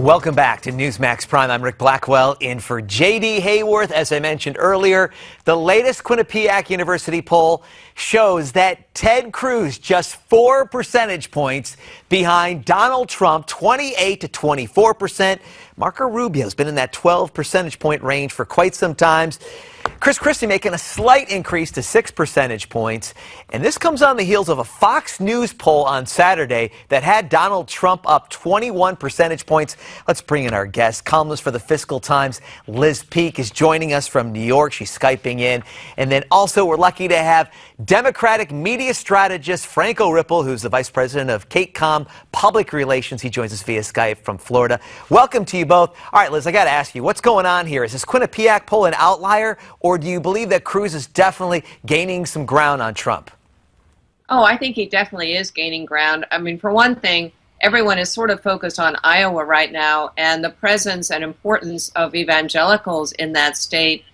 Welcome back to Newsmax Prime. I'm Rick Blackwell in for J.D. Hayworth. As I mentioned earlier, the latest Quinnipiac University poll shows that Ted Cruz just 4 percentage points behind Donald Trump, 28 to 24%. Marco Rubio's been in that 12 percentage point range for quite some time. Chris Christie making a slight increase to 6 percentage points. And this comes on the heels of a Fox News poll on Saturday that had Donald Trump up 21 percentage points. Let's bring in our guest. Columnist for the Fiscal Times, Liz Peek, is joining us from New York. She's Skyping in. And then also we're lucky to have Democratic media strategist Franco Ripple, who's the vice president of CateComm Public Relations. He joins us via Skype from Florida. Welcome to you both. All right, Liz, I got to ask you, what's going on here? Is this Quinnipiac poll an outlier, or do you believe that Cruz is definitely gaining some ground on Trump? Oh, I think he definitely is gaining ground. I mean, for one thing, everyone is sort of focused on Iowa right now, and the presence and importance of evangelicals in that state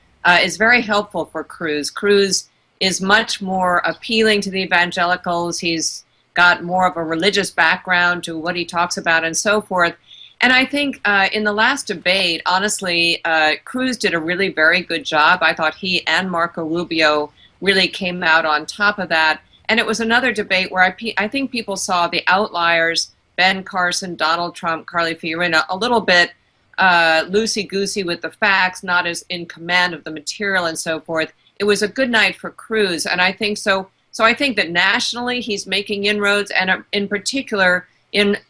is very helpful for Cruz. Cruz is much more appealing to the evangelicals. He's got more of a religious background to what he talks about and so forth. And I think in the last debate, honestly, Cruz did a really very good job. I thought he and Marco Rubio really came out on top of that. And it was another debate where I think people saw the outliers, Ben Carson, Donald Trump, Carly Fiorina, a little bit loosey-goosey with the facts, not as in command of the material and so forth. It was a good night for Cruz, and I think so. So I think that nationally he's making inroads, and in particular,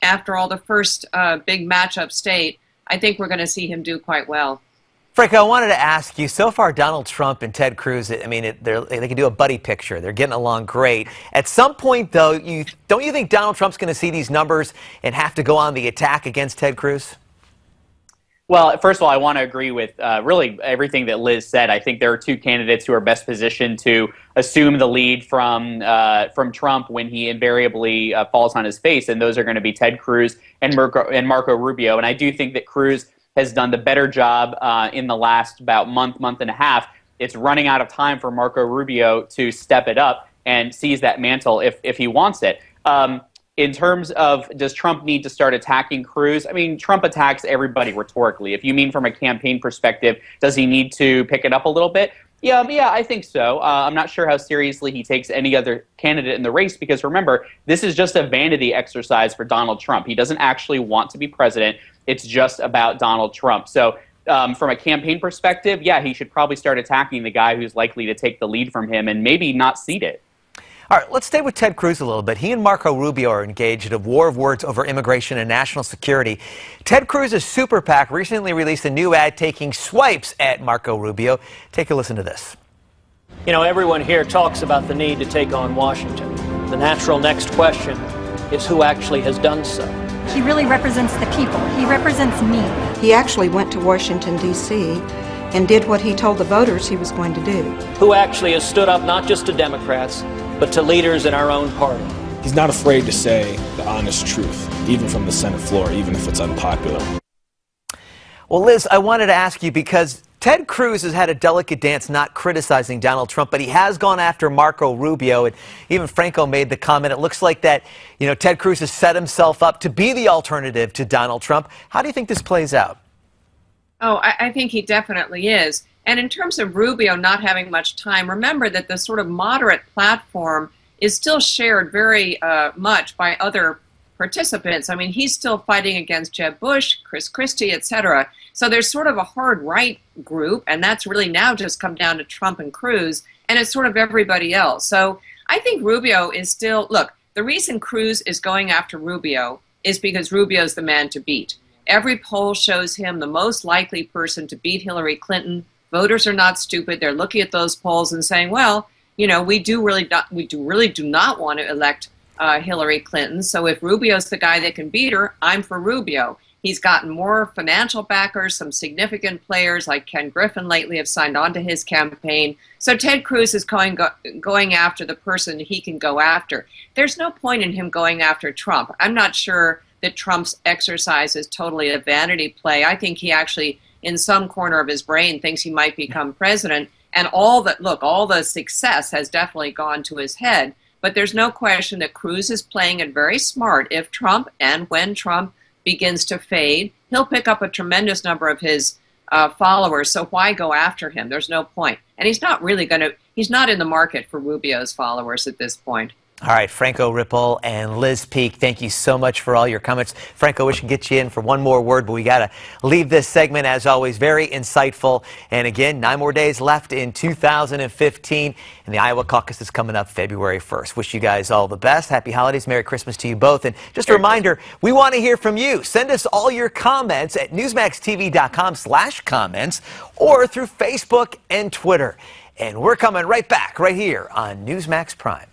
after all the first big matchup state, I think we're going to see him do quite well. Franco, I wanted to ask you, so far Donald Trump and Ted Cruz, I mean, they can do a buddy picture. They're getting along great. At some point, though, don't you think Donald Trump's going to see these numbers and have to go on the attack against Ted Cruz? Well, first of all, I want to agree with really everything that Liz said. I think there are two candidates who are best positioned to assume the lead from Trump when he invariably falls on his face, and those are going to be Ted Cruz and Marco Rubio. And I do think that Cruz has done the better job in the last about month and a half. It's running out of time for Marco Rubio to step it up and seize that mantle if he wants it. In terms of, does Trump need to start attacking Cruz? I mean, Trump attacks everybody rhetorically. If you mean from a campaign perspective, does he need to pick it up a little bit? Yeah, I think so. I'm not sure how seriously he takes any other candidate in the race because, remember, this is just a vanity exercise for Donald Trump. He doesn't actually want to be president. It's just about Donald Trump. So from a campaign perspective, yeah, he should probably start attacking the guy who's likely to take the lead from him and maybe not cede it. All right, let's stay with Ted Cruz a little bit. He and Marco Rubio are engaged in a war of words over immigration and national security. Ted Cruz's super PAC recently released a new ad taking swipes at Marco Rubio. Take a listen to this. You know, everyone here talks about the need to take on Washington. The natural next question is who actually has done so. He really represents the people. He represents me. He actually went to Washington, D.C., and did what he told the voters he was going to do. Who actually has stood up not just to Democrats, but to leaders in our own party. He's not afraid to say the honest truth, even from the Senate floor, even if it's unpopular. Well, Liz, I wanted to ask you because Ted Cruz has had a delicate dance not criticizing Donald Trump, but he has gone after Marco Rubio, and even Franco made the comment. It looks like that, Ted Cruz has set himself up to be the alternative to Donald Trump. How do you think this plays out? Oh, I think he definitely is. And in terms of Rubio not having much time, remember that the sort of moderate platform is still shared very much by other participants. I mean, he's still fighting against Jeb Bush, Chris Christie, etc. So there's sort of a hard right group, and that's really now just come down to Trump and Cruz, and it's sort of everybody else. So I think Rubio is still, look, the reason Cruz is going after Rubio is because Rubio's the man to beat. Every poll shows him the most likely person to beat Hillary Clinton. Voters are not stupid. They're looking at those polls and saying, well, we really do not want to elect Hillary Clinton. So if Rubio's the guy that can beat her, I'm for Rubio. He's gotten more financial backers. Some significant players like Ken Griffin lately have signed on to his campaign. So Ted Cruz is going after the person he can go after. There's no point in him going after Trump. I'm not sure that Trump's exercise is totally a vanity play. I think he actually, in some corner of his brain, thinks he might become president. And all the success has definitely gone to his head. But there's no question that Cruz is playing it very smart if Trump and when Trump begins to fade, he'll pick up a tremendous number of his followers. So why go after him? There's no point. And he's not in the market for Rubio's followers at this point. All right, Franco Ripple and Liz Peek, thank you so much for all your comments. Franco, we should get you in for one more word, but we got to leave this segment, as always, very insightful. And again, 9 more days left in 2015, and the Iowa caucus is coming up February 1st. Wish you guys all the best. Happy holidays. Merry Christmas to you both. And just a reminder, we want to hear from you. Send us all your comments at newsmaxtv.com/comments or through Facebook and Twitter. And we're coming right back right here on Newsmax Prime.